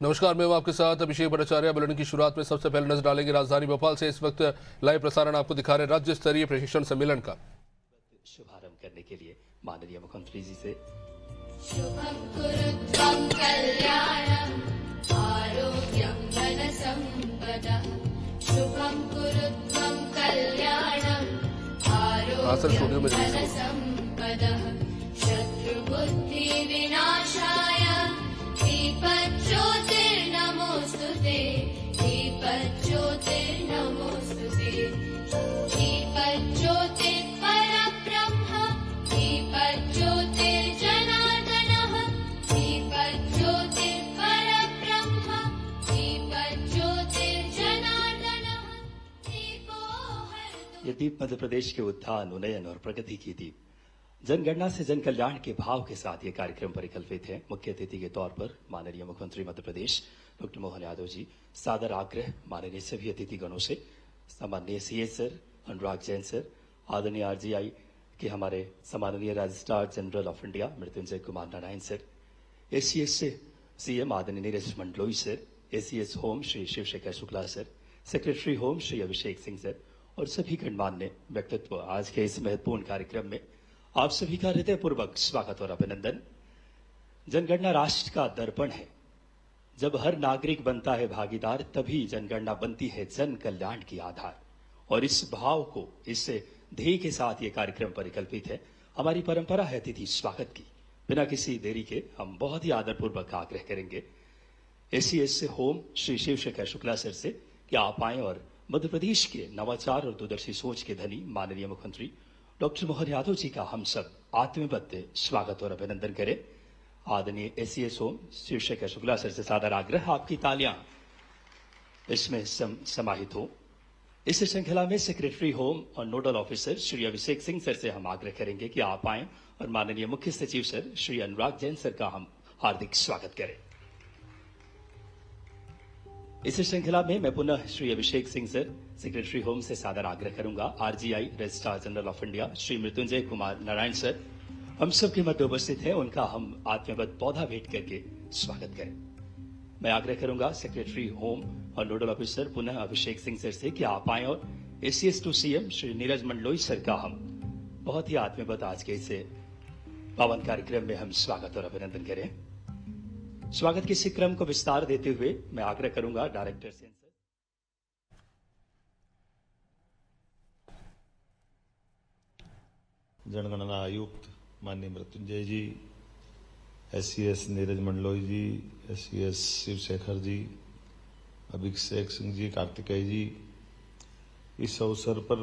नमस्कार, मैं हूं आपके साथ अभिषेक भट्टाचार्य। बुलेटिन की शुरुआत में सबसे पहले नजर डालेंगे राजधानी भोपाल से इस वक्त लाइव प्रसारण आपको दिखा रहे राज्य स्तरीय प्रशिक्षण सम्मेलन का। शुभारंभ करने के लिए माननीय मुख्यमंत्री जी से शुभं कुरुत्वं कल्याणं आरोग्यं धनसम्पदः शुभं कुरुत्वं कल्याणं आरोग्यं धनसम्पदः शत्रुबुद्धिविनाशाय दीपज्योतिर्नमोऽस्तुते दीपज्योतिर्नमोऽस्तुते दीपज्योतिर्परब्रह्म दीपज्योतिर्जनार्दनः दीपज्योतिर्परब्रह्म दीपज्योतिर्जनार्दनः दीपो हरतु। ये दीप मध्य प्रदेश के उत्थान, उन्नयन और प्रगति की दीप। जनगणना से जन कल्याण के भाव के साथ ये कार्यक्रम परिकल्पित है। मुख्य अतिथि के तौर पर माननीय मुख्यमंत्री मध्य प्रदेश डॉक्टर मोहन यादव जी। सादर आग्रह माननीय सभी अतिथिगणों से, सामान्य CS sir, Anurag Jain sir, आदरणीय आरजीआई के हमारे सम्माननीय registrar general of India Mrityunjay Kumar Narayan sir, ACS से सीएम आदरणीय Neeraj Mandloi sir, ACS home Shri Shivshekhar Shukla sir, secretary home Shri Abhishek Singh sir और सभी गणमान्य व्यक्तित्व। आज के इस महत्वपूर्ण कार्यक्रम में आप सभी का हृदयपूर्वक स्वागत और अभिनंदन। जनगणना राष्ट्र का दर्पण है। जब हर नागरिक बनता है भागीदार, तभी जनगणना बनती है जन कल्याण की आधार। और इस भाव को, इस ध्येय के साथ ये कार्यक्रम परिकल्पित है। हमारी परंपरा है अतिथि स्वागत की। बिना किसी देरी के हम बहुत ही आदरपूर्वक आग्रह करेंगे एसीएस से होम श्री शिवशेखर शुक्ला सर से कि आप आए और मध्य प्रदेश के नवाचार और दूरदर्शी सोच के धनी माननीय मुख्यमंत्री डॉक्टर मोहन यादव जी का हम सब आत्मबद्ध स्वागत और अभिनंदन करें। आदरणीय ACS home Shivshekhar Shukla sir से सादर आग्रह, आपकी तालियां इसमें समाहित हो। इस श्रृंखला में सेक्रेटरी होम और nodal officer Shri Abhishek Singh sir से हम आग्रह करेंगे कि आप आएं और माननीय मुख्य सचिव सर श्री अनुराग जैन सर का हम हार्दिक स्वागत करें। इस श्रृंखला में मैं पुनः Shri Abhishek Singh sir secretary home से सादर आग्रह करूंगा। RGI registrar general of India Shri Mrityunjay Kumar Narayan sir हम सब के मध्य उपस्थित हैं, उनका हम आत्मबद्ध पौधा भेंट करके स्वागत करें। मैं आग्रह करूंगा सेक्रेटरी होम और नोडल ऑफिसर पुनः अभिषेक सिंह सर से कि आप आए और ACS to CM Shri Neeraj Mandloi sir का हम बहुत ही आत्मबद्ध आज के इस पावन कार्यक्रम में हम स्वागत और अभिनंदन करें। स्वागत के इस क्रम को विस्तार देते हुए मैं आग्रह करूंगा डायरेक्टर सेंसर जनगणना आयुक्त माननीय मृत्युंजय जी, एसीएस नीरज मंडलोई जी, एसीएस शिवशेखर जी, अभिषेक सिंह जी, कार्तिकेय जी, इस अवसर पर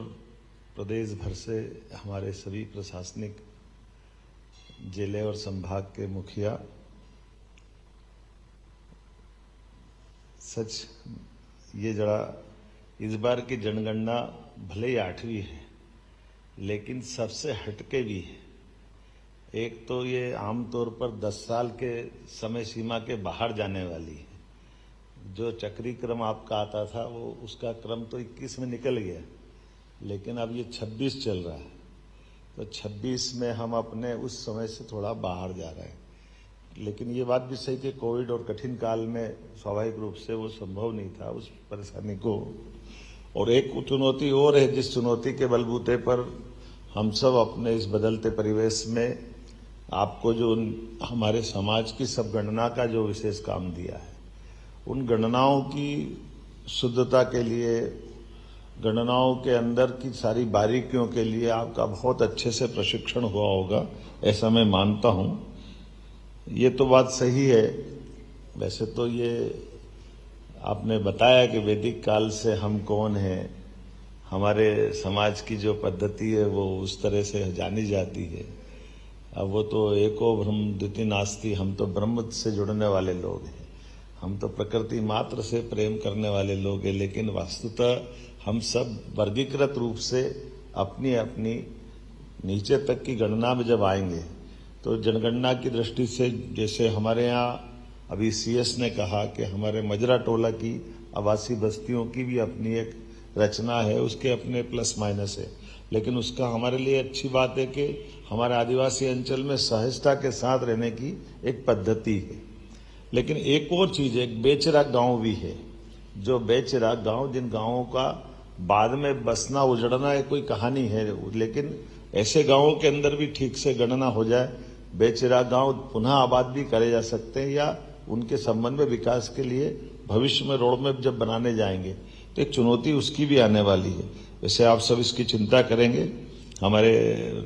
प्रदेश भर से हमारे सभी प्रशासनिक जिले और संभाग के मुखिया, सच ये जरा इस बार की जनगणना भले ही 8वीं है लेकिन सबसे हटके भी है। एक तो ये आमतौर पर 10 साल के समय सीमा के बाहर जाने वाली है। जो चक्री क्रम आपका आता था वो उसका क्रम तो 21 में निकल गया, लेकिन अब ये 26 चल रहा है। तो 26 में हम अपने उस समय से थोड़ा बाहर जा रहे हैं। लेकिन ये बात भी सही कि कोविड और कठिन काल में स्वाभाविक रूप से वो संभव नहीं था उस परेशानी को। और एक चुनौती और है जिस चुनौती के बलबूते पर हम सब अपने इस बदलते परिवेश में आपको जो हमारे समाज की सब गणना का जो विशेष काम दिया है, उन गणनाओं की शुद्धता के लिए, गणनाओं के अंदर की सारी बारीकियों के लिए आपका बहुत अच्छे से प्रशिक्षण हुआ होगा, ऐसा मैं मानता हूं। ये तो बात सही है। वैसे तो ये आपने बताया कि वैदिक काल से हम कौन हैं, हमारे समाज की जो पद्धति है वो उस तरह से जानी जाती है। अब वो तो एको ब्रह्म द्वितीय नास्ति, हम तो ब्रह्म से जुड़ने वाले लोग हैं, हम तो प्रकृति मात्र से प्रेम करने वाले लोग हैं। लेकिन वस्तुतः हम सब वर्गीकृत रूप से अपनी अपनी नीचे तक की गणना में जब आएंगे तो जनगणना की दृष्टि से, जैसे हमारे यहाँ अभी सीएस ने कहा कि हमारे मजरा टोला की आवासीय बस्तियों की भी अपनी एक रचना है, उसके अपने प्लस माइनस है। लेकिन उसका हमारे लिए अच्छी बात है कि हमारे आदिवासी अंचल में सहजता के साथ रहने की एक पद्धति है। लेकिन एक और चीज है, एक बेचरा गांव भी है। जो बेचरा गांव, जिन गांवों का बाद में बसना उजड़ना एक कोई कहानी है, लेकिन ऐसे गांवों के अंदर भी ठीक से गणना हो जाए, बेचरा गांव पुनः आबाद भी करे जा सकते हैं, या उनके संबंध में विकास के लिए भविष्य में रोड मैप जब बनाने जाएंगे तो एक चुनौती उसकी भी आने वाली है। वैसे आप सब इसकी चिंता करेंगे। हमारे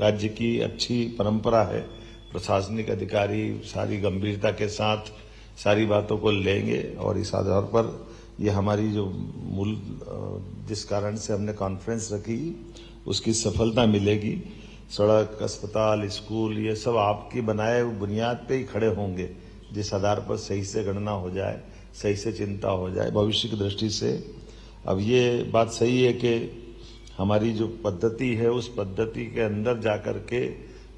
राज्य की अच्छी परंपरा है, प्रशासनिक अधिकारी सारी गंभीरता के साथ सारी बातों को लेंगे और इस आधार पर ये हमारी जो मूल जिस कारण से हमने कॉन्फ्रेंस रखी उसकी सफलता मिलेगी। सड़क, अस्पताल, स्कूल, ये सब आपकी बनाए हुए बुनियाद पे ही खड़े होंगे, जिस आधार पर सही से गणना हो जाए, सही से चिंता हो जाए भविष्य की दृष्टि से। अब ये बात सही है कि हमारी जो पद्धति है उस पद्धति के अंदर जाकर के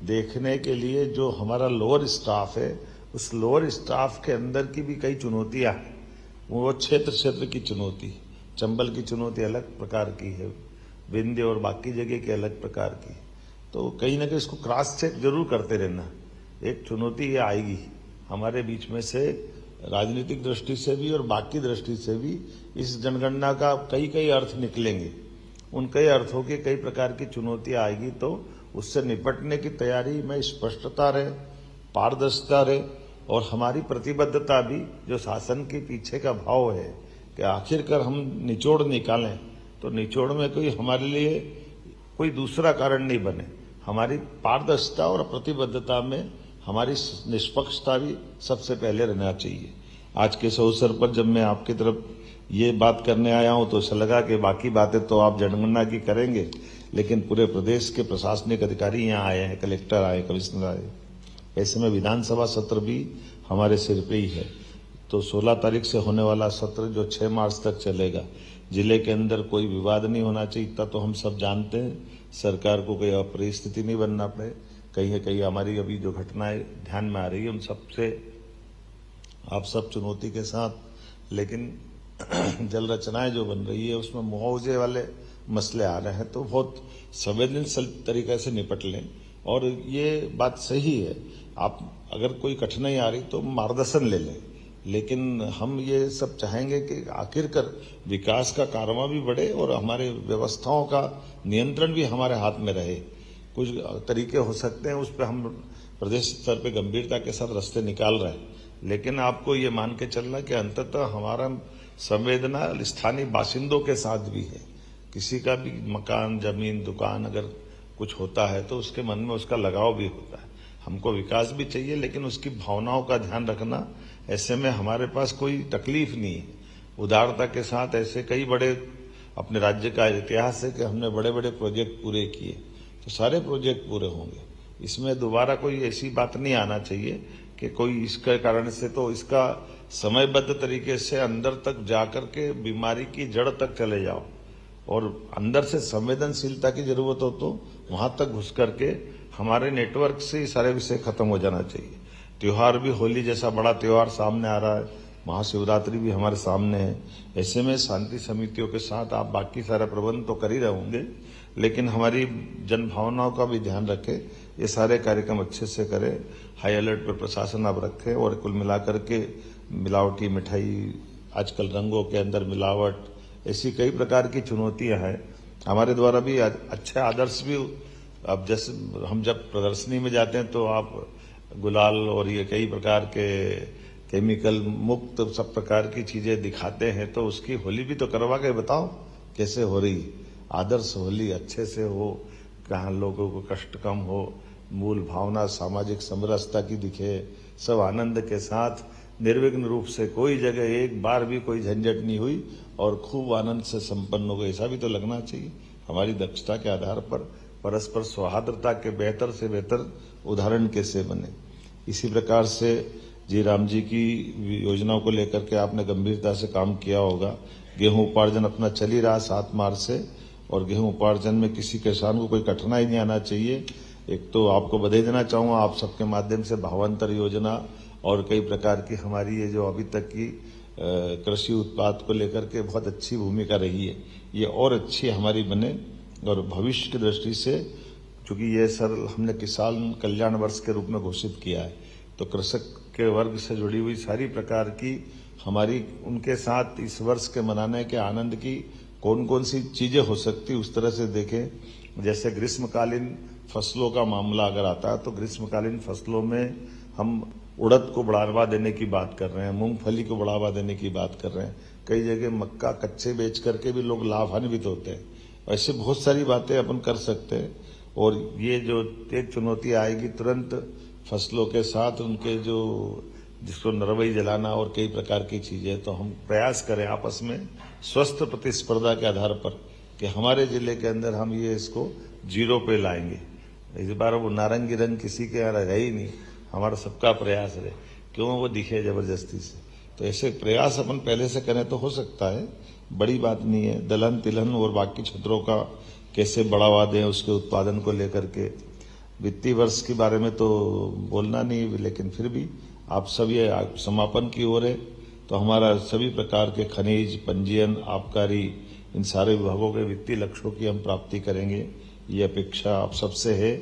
देखने के लिए जो हमारा लोअर स्टाफ है, उस लोअर स्टाफ के अंदर की भी कई चुनौतियां हैं। वो क्षेत्र की चुनौती, चंबल की चुनौती अलग प्रकार की है, विंध्य और बाकी जगह की अलग प्रकार की। तो कहीं ना कहीं इसको क्रॉस चेक जरूर करते रहना। एक चुनौती ये आएगी हमारे बीच में से, राजनीतिक दृष्टि से भी और बाकी दृष्टि से भी इस जनगणना का कई अर्थ निकलेंगे। उन कई अर्थों की कई प्रकार की चुनौतियां आएगी, तो उससे निपटने की तैयारी में स्पष्टता रहे, पारदर्शिता रहे और हमारी प्रतिबद्धता भी, जो शासन के पीछे का भाव है कि आखिरकार हम निचोड़ निकालें, तो निचोड़ में कोई हमारे लिए कोई दूसरा कारण नहीं बने। हमारी पारदर्शिता और प्रतिबद्धता में हमारी निष्पक्षता भी सबसे पहले रहना चाहिए। आज के इस अवसर पर जब मैं आपकी तरफ ये बात करने आया हूं तो ऐसा लगा कि बाकी बातें तो आप जनगणना की करेंगे, लेकिन पूरे प्रदेश के प्रशासनिक अधिकारी यहाँ आए हैं, कलेक्टर आए, कमिश्नर आए। ऐसे में विधानसभा सत्र भी हमारे सिर पे ही है। तो 16 तारीख से होने वाला सत्र जो 6 मार्च तक चलेगा, जिले के अंदर कोई विवाद नहीं होना चाहिए। इतना तो हम सब जानते हैं, सरकार को कोई अप्रिय स्थिति नहीं बनना पड़े। कहीं न कहीं हमारी अभी जो घटनाएं ध्यान में आ रही है उन सबसे आप सब चुनौती के साथ, लेकिन जल रचनाएं जो बन रही है उसमें मुआवजे वाले मसले आ रहे हैं, तो बहुत संवेदनशील तरीके से निपट लें। और ये बात सही है, आप अगर कोई कठिनाई आ रही तो मार्गदर्शन ले लें, लेकिन हम ये सब चाहेंगे कि आखिरकार विकास का कारवां भी बढ़े और हमारे व्यवस्थाओं का नियंत्रण भी हमारे हाथ में रहे। कुछ तरीके हो सकते हैं, उस पर हम प्रदेश स्तर पे गंभीरता के साथ रास्ते निकाल रहे हैं, लेकिन आपको ये मान के चलना कि अंततः हमारा संवेदना स्थानीय बाशिंदों के साथ भी है। किसी का भी मकान, जमीन, दुकान अगर कुछ होता है तो उसके मन में उसका लगाव भी होता है। हमको विकास भी चाहिए, लेकिन उसकी भावनाओं का ध्यान रखना। ऐसे में हमारे पास कोई तकलीफ नहीं है। उदारता के साथ ऐसे कई बड़े अपने राज्य का इतिहास है कि हमने बड़े बड़े प्रोजेक्ट पूरे किए, तो सारे प्रोजेक्ट पूरे होंगे। इसमें दोबारा कोई ऐसी बात नहीं आना चाहिए कि कोई इसके कारण से, तो इसका समयबद्ध तरीके से अंदर तक जाकर के बीमारी की जड़ तक चले जाओ और अंदर से संवेदनशीलता की जरूरत हो तो वहां तक घुस करके हमारे नेटवर्क से ही सारे विषय खत्म हो जाना चाहिए। त्योहार भी, होली जैसा बड़ा त्योहार सामने आ रहा है, महाशिवरात्रि भी हमारे सामने है। ऐसे में शांति समितियों के साथ आप बाकी सारे प्रबंध तो कर ही रहे होंगे, लेकिन हमारी जन भावनाओं का भी ध्यान रखें। ये सारे कार्यक्रम अच्छे से करें, हाई अलर्ट पर प्रशासन आप रखें। और कुल मिलाकर के मिलावटी मिठाई, आजकल रंगों के अंदर मिलावट, ऐसी कई प्रकार की चुनौतियां हैं। हमारे द्वारा भी अच्छे आदर्श भी, अब जैसे हम जब प्रदर्शनी में जाते हैं तो आप गुलाल और ये कई प्रकार के केमिकल मुक्त सब प्रकार की चीजें दिखाते हैं, तो उसकी होली भी तो करवा के बताओ कैसे हो रही। आदर्श होली अच्छे से हो, कहाँ लोगों को कष्ट कम हो, मूल भावना सामाजिक समरसता की दिखे, सब आनंद के साथ निर्विघ्न रूप से, कोई जगह एक बार भी कोई झंझट नहीं हुई और खूब आनंद से संपन्न हो गए, ऐसा भी तो लगना चाहिए। हमारी दक्षता के आधार पर परस्पर सौहार्दता के बेहतर से बेहतर उदाहरण कैसे बने। इसी प्रकार से जी राम जी की योजनाओं को लेकर के आपने गंभीरता से काम किया होगा। गेहूं उपार्जन अपना चल ही रहा 7 मार्च से, और गेहूं उपार्जन में किसी किसान को कोई कठिनाई नहीं आना चाहिए। एक तो आपको बधाई देना चाहूंगा आप सबके माध्यम से, भावांतर योजना और कई प्रकार की हमारी ये जो अभी तक की कृषि उत्पाद को लेकर के बहुत अच्छी भूमिका रही है, ये और अच्छी हमारी बने। और भविष्य की दृष्टि से, चूंकि ये सर हमने किसान कल्याण वर्ष के रूप में घोषित किया है, तो कृषक के वर्ग से जुड़ी हुई सारी प्रकार की हमारी उनके साथ इस वर्ष के मनाने के आनंद की कौन कौन सी चीजें हो सकती उस तरह से देखें। जैसे ग्रीष्मकालीन फसलों का मामला अगर आता है तो ग्रीष्मकालीन फसलों में हम उड़द को बढ़ावा देने की बात कर रहे हैं, मूंगफली को बढ़ावा देने की बात कर रहे हैं। कई जगह मक्का कच्चे बेच करके भी लोग लाभान्वित होते हैं। ऐसे बहुत सारी बातें अपन कर सकते हैं। और ये जो एक चुनौती आएगी तुरंत फसलों के साथ उनके जो जिसको नरवई जलाना और कई प्रकार की चीजें, तो हम प्रयास करें आपस में स्वस्थ प्रतिस्पर्धा के आधार पर कि हमारे जिले के अंदर हम ये इसको 0 पे लाएंगे। इस बार वो नारंगी रंग किसी के यहाँ रह ही नहीं, हमारा सबका प्रयास रहे, क्यों वो दिखे जबरदस्ती से। तो ऐसे प्रयास अपन पहले से करें तो हो सकता है, बड़ी बात नहीं है। दलहन तिलहन और बाकी क्षेत्रों का कैसे बढ़ावा दें उसके उत्पादन को लेकर के। वित्तीय वर्ष के बारे में तो बोलना नहीं, लेकिन फिर भी आप सब ये समापन की ओर है तो हमारा सभी प्रकार के खनिज, पंजीयन, आबकारी, इन सारे विभागों के वित्तीय लक्ष्यों की हम प्राप्ति करेंगे, ये अपेक्षा आप सबसे है।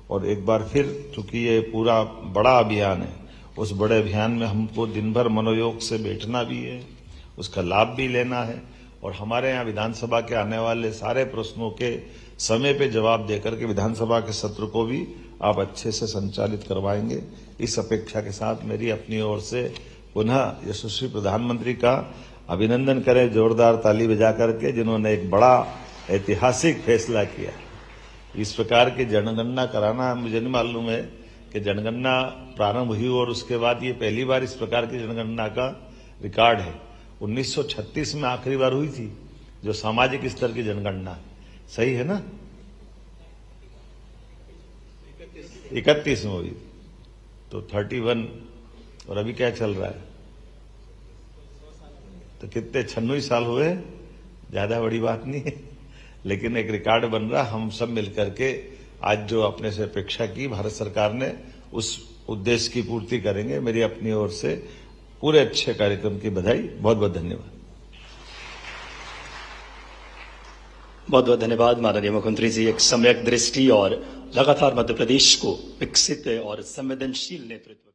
और एक बार फिर चूंकि ये पूरा बड़ा अभियान है, उस बड़े अभियान में हमको दिन भर मनोयोग से बैठना भी है, उसका लाभ भी लेना है और हमारे यहाँ विधानसभा के आने वाले सारे प्रश्नों के समय पे जवाब देकर के विधानसभा के सत्र को भी आप अच्छे से संचालित करवाएंगे। इस अपेक्षा के साथ मेरी अपनी ओर से पुनः यशस्वी प्रधानमंत्री का अभिनंदन करें जोरदार ताली बजा करके, जिन्होंने एक बड़ा ऐतिहासिक फैसला किया। इस प्रकार की जनगणना कराना, मुझे नहीं मालूम है कि जनगणना प्रारंभ हुई और उसके बाद ये पहली बार इस प्रकार की जनगणना का रिकॉर्ड है। 1936 में आखिरी बार हुई थी जो सामाजिक स्तर की जनगणना, सही है ना? 31 में हुई तो 31 और अभी क्या चल रहा है, तो कितने 96 साल हुए, ज्यादा बड़ी बात नहीं है, लेकिन एक रिकॉर्ड बन रहा। हम सब मिलकर के आज जो अपने से अपेक्षा की भारत सरकार ने, उस उद्देश्य की पूर्ति करेंगे। मेरी अपनी ओर से पूरे अच्छे कार्यक्रम की बधाई। बहुत बहुत धन्यवाद। बहुत बहुत धन्यवाद माननीय मुख्यमंत्री जी। एक सम्यक दृष्टि और लगातार मध्य प्रदेश को विकसित और संवेदनशील नेतृत्व